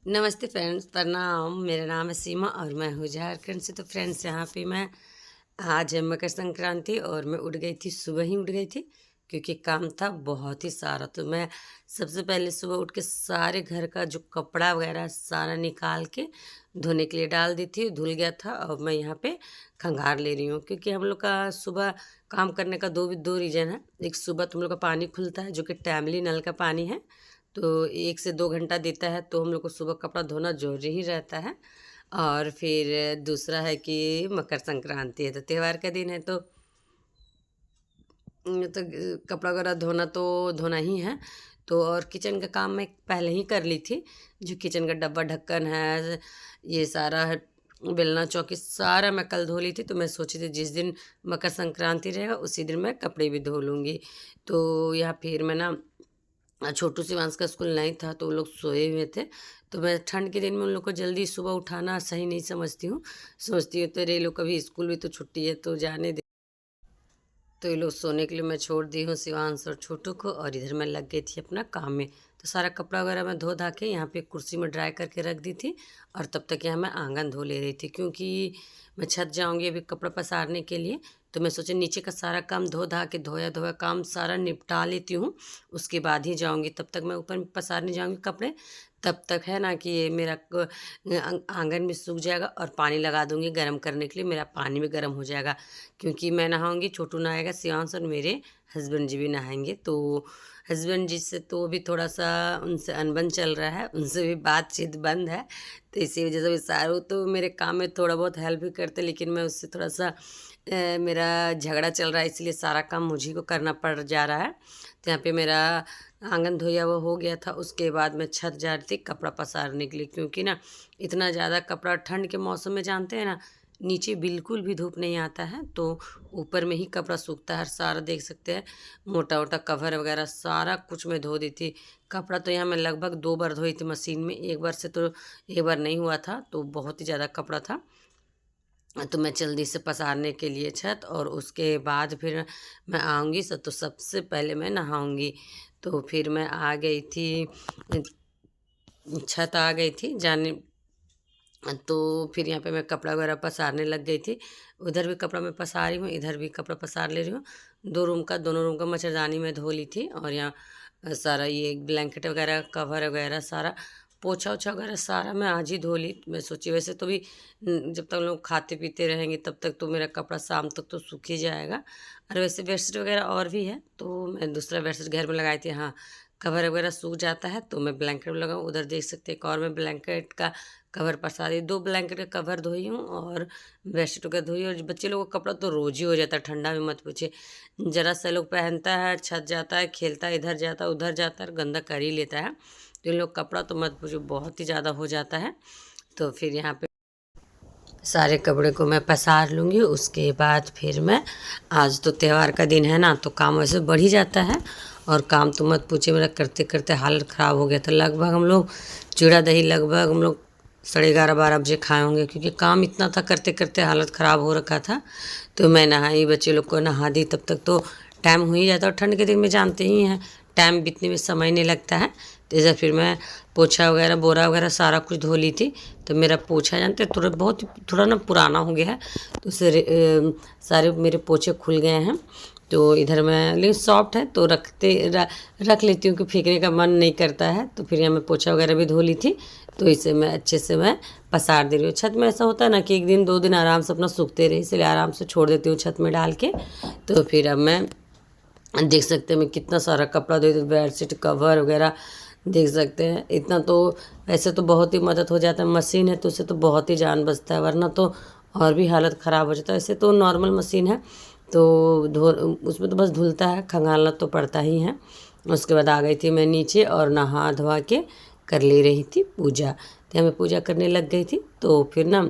नमस्ते फ्रेंड्स, प्रणाम। मेरा नाम है सीमा और मैं हूँ झारखंड से। तो फ्रेंड्स, यहाँ पे मैं आज है मकर संक्रांति और मैं उठ गई थी, सुबह ही उठ गई थी क्योंकि काम था बहुत ही सारा। तो मैं सबसे पहले सुबह उठ के सारे घर का जो कपड़ा वगैरह सारा निकाल के धोने के लिए डाल दी थी। धुल गया था और मैं यहाँ पे खंगार ले रही हूँ क्योंकि हम लोग का सुबह काम करने का दो रीज़न है। एक, सुबह तुम लोग का पानी खुलता है जो कि टैमली नल का पानी है, तो 1 से 2 घंटा देता है, तो हम लोग को सुबह कपड़ा धोना ज़रूरी ही रहता है। और फिर दूसरा है कि मकर संक्रांति है तो त्यौहार का दिन है, तो कपड़ा वगैरह धोना तो धोना ही है। तो और किचन का काम मैं पहले ही कर ली थी। जो किचन का डब्बा ढक्कन है, ये सारा है, बेलना चौकी सारा मैं कल धो ली थी। तो मैं सोची थी जिस दिन मकर संक्रांति रहेगा उसी दिन मैं कपड़े भी धो लूँगी। तो यहाँ फिर मैं ना, छोटू शिवांश का स्कूल नहीं था तो वो लोग सोए हुए थे। तो मैं ठंड के दिन में उन लोग को जल्दी सुबह उठाना सही नहीं समझती हूँ। सोचती हूँ तो ये लोग कभी स्कूल भी तो छुट्टी है तो जाने दे। तो ये लोग सोने के लिए मैं छोड़ दी हूँ शिवांश और छोटू को, और इधर मैं लग गई थी अपना काम में। तो सारा कपड़ा वगैरह मैं धो धा के यहाँ पे कुर्सी में ड्राई करके रख दी थी, और तब तक यहाँ मैं आंगन धो ले रही थी क्योंकि मैं छत जाऊँगी अभी कपड़ा पसारने के लिए। तो मैं सोचा नीचे का सारा काम धो धा के धोया धोया काम सारा निपटा लेती हूँ, उसके बाद ही जाऊँगी। तब तक मैं ऊपर पसारने जाऊँगी कपड़े, तब तक है ना कि ये मेरा आंगन भी सूख जाएगा और पानी लगा दूँगी गर्म करने के लिए। मेरा पानी भी गर्म हो जाएगा क्योंकि मैं नहाऊँगी, छोटू नहाएगा, शिवांश और मेरे हस्बैंड जी भी नहाएंगे। तो हस्बैंड जी से तो भी थोड़ा सा उनसे अनबन चल रहा है, उनसे भी बातचीत बंद है। तो इसी वजह से भी सारू तो मेरे काम में थोड़ा बहुत हेल्प भी करते, लेकिन मैं उससे थोड़ा सा मेरा झगड़ा चल रहा है, इसलिए सारा काम मुझी को करना पड़ जा रहा है। तो यहाँ पे मेरा आंगन धोया वो हो गया था। उसके बाद मैं छत जा रही थी कपड़ा पसारने के लिए क्योंकि ना इतना ज़्यादा कपड़ा ठंड के मौसम में जानते हैं ना, नीचे बिल्कुल भी धूप नहीं आता है, तो ऊपर में ही कपड़ा सूखता है। सारा देख सकते हैं, मोटा मोटा कवर वगैरह सारा कुछ मैं धो दी थी। कपड़ा तो यहाँ मैं लगभग 2 बार धोई थी मशीन में, एक बार से तो एक बार नहीं हुआ था, तो बहुत ही ज़्यादा कपड़ा था। तो मैं जल्दी से पसारने के लिए छत, और उसके बाद फिर मैं आऊँगी तो सबसे पहले मैं नहाऊँगी। तो फिर मैं आ गई थी, छत आ गई थी जाने। तो फिर यहाँ पे मैं कपड़ा वगैरह पसारने लग गई थी। उधर भी कपड़ा मैं पसार रही हूँ, इधर भी कपड़ा पसार ले रही हूँ। दोनों रूम का मच्छरदानी में धो ली थी, और यहाँ सारा ये ब्लैंकेट वगैरह कवर वगैरह सारा पोछा ओछा वगैरह सारा मैं आज ही धो ली। मैं सोची वैसे तो भी जब तक लोग खाते पीते रहेंगे तब तक तो मेरा कपड़ा शाम तक तो सूख ही जाएगा। और वैसे बेडशीट वगैरह और भी है, तो मैं दूसरा बेडशीट घर में लगाई थी। हाँ, कवर वगैरह सूख जाता है तो मैं ब्लैंकेट लगाऊँ। उधर देख सकते हैं एक और मैं ब्लैंकेट का कवर पसार दी, 2 ब्लैंकेट का कवर धोई हूँ और बेडशीट वगैरह धोई। और बच्चे लोगों का कपड़ा तो रोज ही हो जाता है, ठंडा में मत पूछे। जरा सा लोग पहनता है, छत जाता है, खेलता है, इधर जाता है उधर जाता है, गंदा कर ही लेता है। तो इन लोग कपड़ा तो मत पूछो, बहुत ही ज़्यादा हो जाता है। तो फिर यहाँ पे सारे कपड़े को मैं पसार लूँगी। उसके बाद फिर मैं, आज तो त्यौहार का दिन है ना, तो काम वैसे बढ़ ही जाता है। और काम तो मत पूछे, मेरा करते करते हालत ख़राब हो गया था। लगभग हम लोग चूड़ा दही लगभग हम लोग 11:30-12 बजे खाए होंगे क्योंकि काम इतना था, करते करते हालत ख़राब हो रखा था। तो मैं नहाई, बच्चे लोग को नहा दी, तब तक तो टाइम हो ही जाता। और ठंड के दिन में जानते ही हैं टाइम बीतने में समय नहीं लगता है। तो इधर फिर मैं पोछा वगैरह बोरा वगैरह सारा कुछ धो ली थी। तो मेरा पोछा जानते थोड़ा ना पुराना हो गया है, तो सारे मेरे पोछे खुल गए हैं। तो इधर मैं, लेकिन सॉफ्ट है तो रख लेती हूँ कि फेंकने का मन नहीं करता है। तो फिर यहाँ मैं पोछा वगैरह भी धो ली थी, तो इसे मैं अच्छे से मैं पसार दे रही हूँ। छत में ऐसा होता है ना कि 1 दिन 2 दिन आराम से अपना सूखते रहे, इसलिए आराम से छोड़ देती हूँ छत में डाल के। तो फिर अब मैं देख सकते हैं मैं कितना सारा कपड़ा धो, बेडशीट कवर वगैरह देख सकते हैं। इतना तो वैसे तो बहुत ही मदद हो जाता है, मशीन है तो उससे तो बहुत ही जान बचता है, वरना तो और भी हालत ख़राब हो जाता है। वैसे तो नॉर्मल मशीन है तो उसमें तो बस धुलता है, खंगालना तो पड़ता ही है। उसके बाद आ गई थी मैं नीचे और नहा धोवा के कर ले रही थी पूजा। तो मैं पूजा करने लग गई थी। तो फिर ना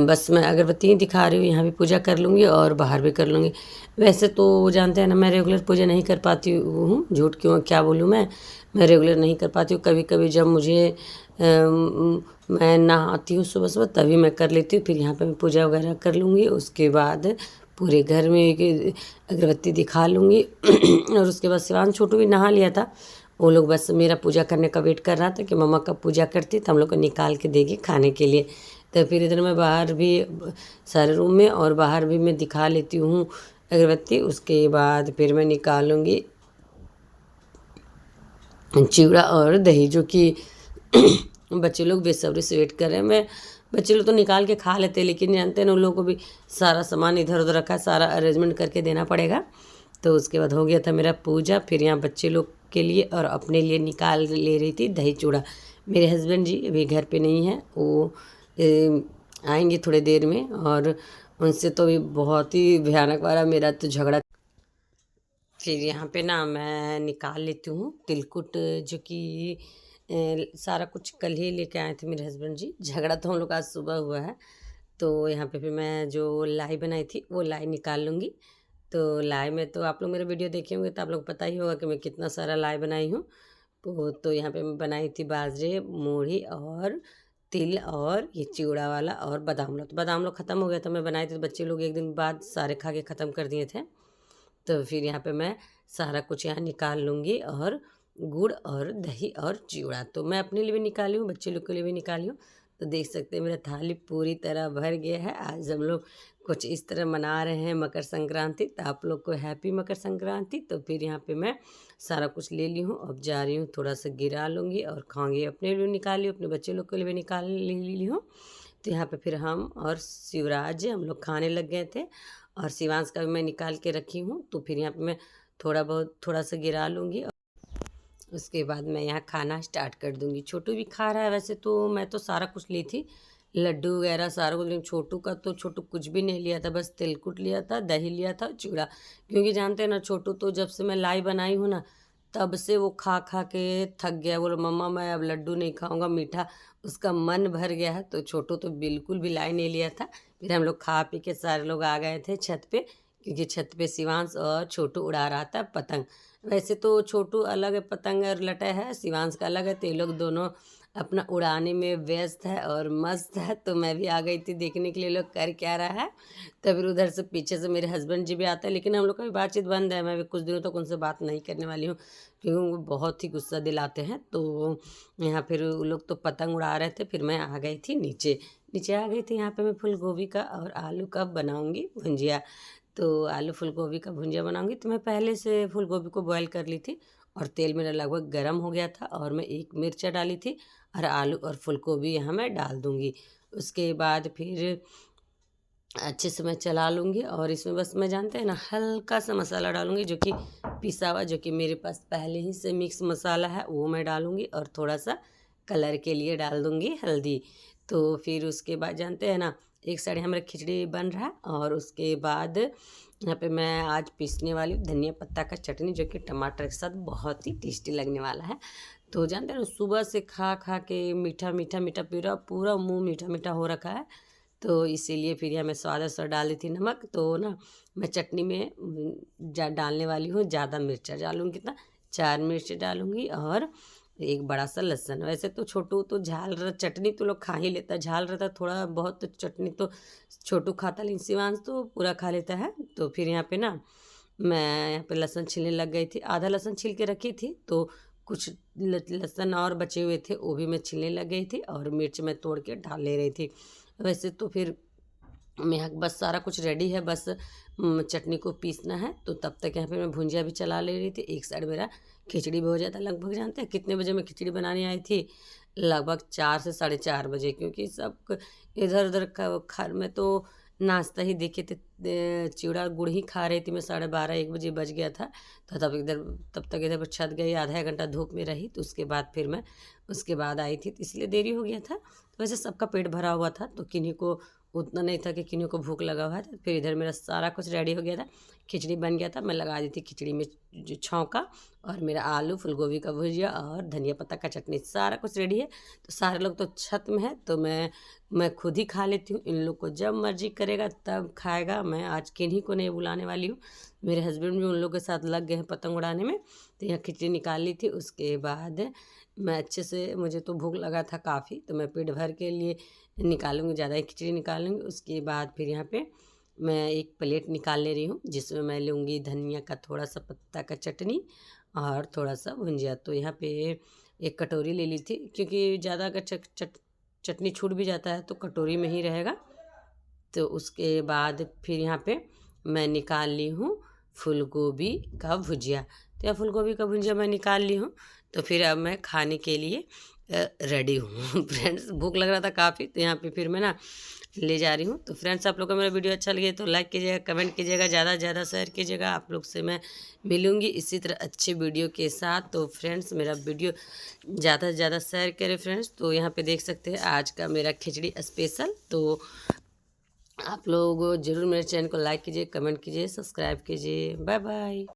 बस मैं अगरबत्ती दिखा रही हूँ, यहाँ भी पूजा कर लूँगी और बाहर भी कर लूँगी। वैसे तो जानते हैं ना, मैं रेगुलर पूजा नहीं कर पाती हूँ, झूठ क्यों क्या बोलूँ। मैं रेगुलर नहीं कर पाती हूँ। कभी कभी जब मुझे मैं नहाती हूँ सुबह सुबह तभी मैं कर लेती हूँ। फिर यहाँ पे मैं पूजा वगैरह कर लूँगी, उसके बाद पूरे घर में एक अगरबत्ती दिखा लूँगी और उसके बाद शिवांश छोटू भी नहा लिया था, वो लोग बस मेरा पूजा करने का वेट कर रहा था कि मम्मा कब पूजा करती तो हम लोग को निकाल के देगी खाने के लिए। तो फिर इधर मैं बाहर भी सारे रूम में और बाहर भी मैं दिखा लेती हूँ अगरबत्ती। उसके बाद फिर मैं निकालूंगी चिवड़ा और दही, जो कि बच्चे लोग बेसब्री से वेट कर रहे हैं। मैं बच्चे लोग तो निकाल के खा लेते हैं, लेकिन जानते हैं ना उन लोगों को भी सारा सामान इधर उधर रखा है, सारा अरेंजमेंट करके देना पड़ेगा। तो उसके बाद हो गया था मेरा पूजा। फिर यहाँ बच्चे लोग के लिए और अपने लिए निकाल ले रही थी दही चूड़ा। मेरे हस्बैंड जी अभी घर पे नहीं हैं, वो आएंगे थोड़ी देर में, और उनसे तो भी बहुत ही भयानक वाला मेरा तो झगड़ा। फिर यहाँ पे ना मैं निकाल लेती हूँ तिलकुट, जो कि सारा कुछ कल ही लेके आए थे मेरे हस्बैंड जी। झगड़ा तो हम लोग आज सुबह हुआ है। तो यहाँ पे फिर मैं जो लाई बनाई थी वो लाई निकाल लूँगी। तो लाई में तो आप लोग मेरे वीडियो देखे होंगे तो आप लोग पता ही होगा कि मैं कितना सारा लाई बनाई हूँ। तो यहाँ पे मैं बनाई थी बाजरे, मूढ़ी और तिल और ये चिवड़ा वाला और बादाम लोग। तो बादाम लोग ख़त्म हो गया था, मैं बनाई थी तो बच्चे लोग एक दिन बाद सारे खा के ख़त्म कर दिए थे। तो फिर यहाँ पे मैं सारा कुछ यहाँ निकाल लूँगी, और गुड़ और दही और चिवड़ा तो मैं अपने लिए भी निकाली हूँ, बच्चे लोग के लिए भी निकाली हूँ। तो देख सकते हैं मेरा थाली पूरी तरह भर गया है। आज हम लोग कुछ इस तरह मना रहे हैं मकर संक्रांति। तो आप लोग को हैप्पी मकर संक्रांति। तो फिर यहाँ पे मैं सारा कुछ ले ली हूँ, अब जा रही हूँ थोड़ा सा गिरा लूँगी और खाऊंगी। अपने लिए निकाली हूँ, अपने बच्चे लोग के लिए भी निकाल ली हूँ। तो यहाँ पे फिर हम और शिवराज हम लोग खाने लग गए थे, और शिवांश का भी मैं निकाल के रखी हूँ। तो फिर यहाँ पे मैं थोड़ा सा गिरा लूँगी, उसके बाद मैं यहाँ खाना स्टार्ट कर दूँगी। छोटू भी खा रहा है। वैसे तो मैं तो सारा कुछ ली थी, लड्डू वगैरह सारा कुछ, लेकिन छोटू कुछ भी नहीं लिया था, बस तिलकुट लिया था, दही लिया था, चिवड़ा। क्योंकि जानते हैं ना छोटू तो जब से मैं लाई बनाई हूँ ना तब से वो खा खा के थक गया। बोलो मम्मा मैं अब लड्डू नहीं खाऊंगा, मीठा उसका मन भर गया है। तो छोटू तो बिल्कुल भी लाई नहीं लिया था। फिर हम लोग खा पी के सारे लोग आ गए थे छत पे, क्योंकि छत पे शिवांश और छोटू उड़ा रहा था पतंग। वैसे तो छोटू अलग है पतंग और लटा है, शिवांश का अलग है। तो ये लोग दोनों अपना उड़ाने में व्यस्त है और मस्त है। तो मैं भी आ गई थी देखने के लिए लोग कर क्या रहा है। तो फिर उधर से पीछे से मेरे हस्बैंड जी भी आते हैं, लेकिन हम लोग का भी बातचीत बंद है। मैं भी कुछ दिनों तक उनसे बात नहीं करने वाली हूँ, क्योंकि वो बहुत ही गुस्सा दिलाते हैं। तो यहाँ फिर वो लोग तो पतंग उड़ा रहे थे, फिर मैं आ गई थी नीचे। नीचे आ गई थी, यहाँ पे मैं फूल गोभी का और आलू का बनाऊँगी भुंजिया। तो आलू फूल गोभी का भुंजिया बनाऊँगी। तो मैं पहले से फूल गोभी को बॉयल कर ली थी, और तेल मेरा लगभग गर्म हो गया था, और मैं एक मिर्चा डाली थी, और आलू और फूल गोभी यहाँ मैं डाल दूँगी। उसके बाद फिर अच्छे से मैं चला लूँगी, और इसमें बस मैं जानते हैं ना हल्का सा मसाला डालूँगी, जो कि पिसा हुआ, जो कि मेरे पास पहले ही से मिक्स मसाला है वो मैं डालूँगी, और थोड़ा सा कलर के लिए डाल दूँगी हल्दी। तो फिर उसके बाद जानते हैं ना एक साइड हमारा खिचड़ी बन रहा है, और उसके बाद यहाँ पे मैं आज पीसने वाली हूँ धनिया पत्ता का चटनी, जो कि टमाटर के साथ बहुत ही टेस्टी लगने वाला है। तो जानते हैं ना सुबह से खा खा के मीठा मीठा मीठा पूरा पूरा मुँह मीठा मीठा हो रखा है। तो इसीलिए फिर यहाँ मैं स्वाद अनुसार डाल दी थी नमक। तो ना मैं चटनी में डालने वाली हूँ ज़्यादा मिर्चा डालूँगी, कितना 4 मिर्च डालूँगी, और एक बड़ा सा लहसुन। वैसे तो छोटू तो झाल रहा चटनी तो लोग खा ही लेता, झाल रहता थोड़ा बहुत तो चटनी तो छोटू खाता, लेकिन शिवांश तो पूरा खा लेता है। तो फिर यहाँ पे ना मैं यहाँ पे लहसुन छीलने लग गई थी, आधा लहसुन छील के रखी थी, तो कुछ लहसुन और बचे हुए थे वो भी मैं छीलने लग गई थी, और मिर्च मैं तोड़ के डाल ले रही थी। वैसे तो फिर मैं बस सारा कुछ रेडी है, बस चटनी को पीसना है। तो तब तक यहाँ पे मैं भुंजिया भी चला ले रही थी, एक साइड मेरा खिचड़ी भी हो जाता। लगभग जानते हैं कितने बजे मैं खिचड़ी बनाने आई थी? लगभग 4 से 4:30 बजे, क्योंकि सब इधर उधर घर में तो नाश्ता ही देखे थे, चिवड़ा गुड़ ही खा रही थी मैं। 12:30 1 बजे बज गया था। तो तब तक इधर छत गई, आधा घंटा धूप में रही। तो उसके बाद फिर मैं उसके बाद आई थी, तो इसलिए देरी हो गया था। तो वैसे सबका पेट भरा हुआ था, तो किन्हीं को उतना नहीं था कि किन्हीं को भूख लगा हुआ था। फिर इधर मेरा सारा कुछ रेडी हो गया था, खिचड़ी बन गया था। मैं लगा दी थी खिचड़ी में जो छौंका, और मेरा आलू फूल गोभी का भुजिया और धनिया पत्ता का चटनी, सारा कुछ रेडी है। तो सारे लोग तो छत में है, तो मैं खुद ही खा लेती हूँ। इन लोग को जब मर्जी करेगा तब खाएगा। मैं आज किन्हीं को नहीं बुलाने वाली हूँ। मेरे हस्बैंड भी उन लोगों के साथ लग गए हैं पतंग उड़ाने में। तो यहाँ खिचड़ी निकाल ली थी। उसके बाद मैं अच्छे से, मुझे तो भूख लगा था काफ़ी, तो मैं पेट भर के लिए निकालूंगी, ज़्यादा ही खिचड़ी निकालूंगी। उसके बाद फिर यहाँ पे मैं एक प्लेट निकाल ले रही हूँ, जिसमें मैं लूँगी धनिया का थोड़ा सा पत्ता का चटनी, और थोड़ा सा भुंजिया। तो यहाँ पे एक कटोरी ले ली थी, क्योंकि ज़्यादा अगर चटनी छूट भी जाता है तो कटोरी में ही रहेगा। तो उसके बाद फिर यहाँ पे मैं निकाल ली हूँ फूल गोभी का भुजिया। तो यह फूल गोभी का भुजिया मैं निकाल ली हूँ। तो फिर अब मैं खाने के लिए रेडी हूँ। फ्रेंड्स भूख लग रहा था काफ़ी, तो यहाँ पे फिर मैं ना ले जा रही हूँ। तो फ्रेंड्स आप लोग को मेरा वीडियो अच्छा लगे तो लाइक कीजिएगा, कमेंट कीजिएगा, ज़्यादा से ज़्यादा शेयर कीजिएगा। आप लोग से मैं मिलूँगी इसी तरह अच्छे वीडियो के साथ। तो फ्रेंड्स मेरा वीडियो ज़्यादा से ज़्यादा शेयर करें फ्रेंड्स। तो यहाँ पे देख सकते हैं आज का मेरा खिचड़ी स्पेशल। तो आप लोग ज़रूर मेरे चैनल को लाइक कीजिए, कमेंट कीजिए, सब्सक्राइब कीजिए। Bye bye.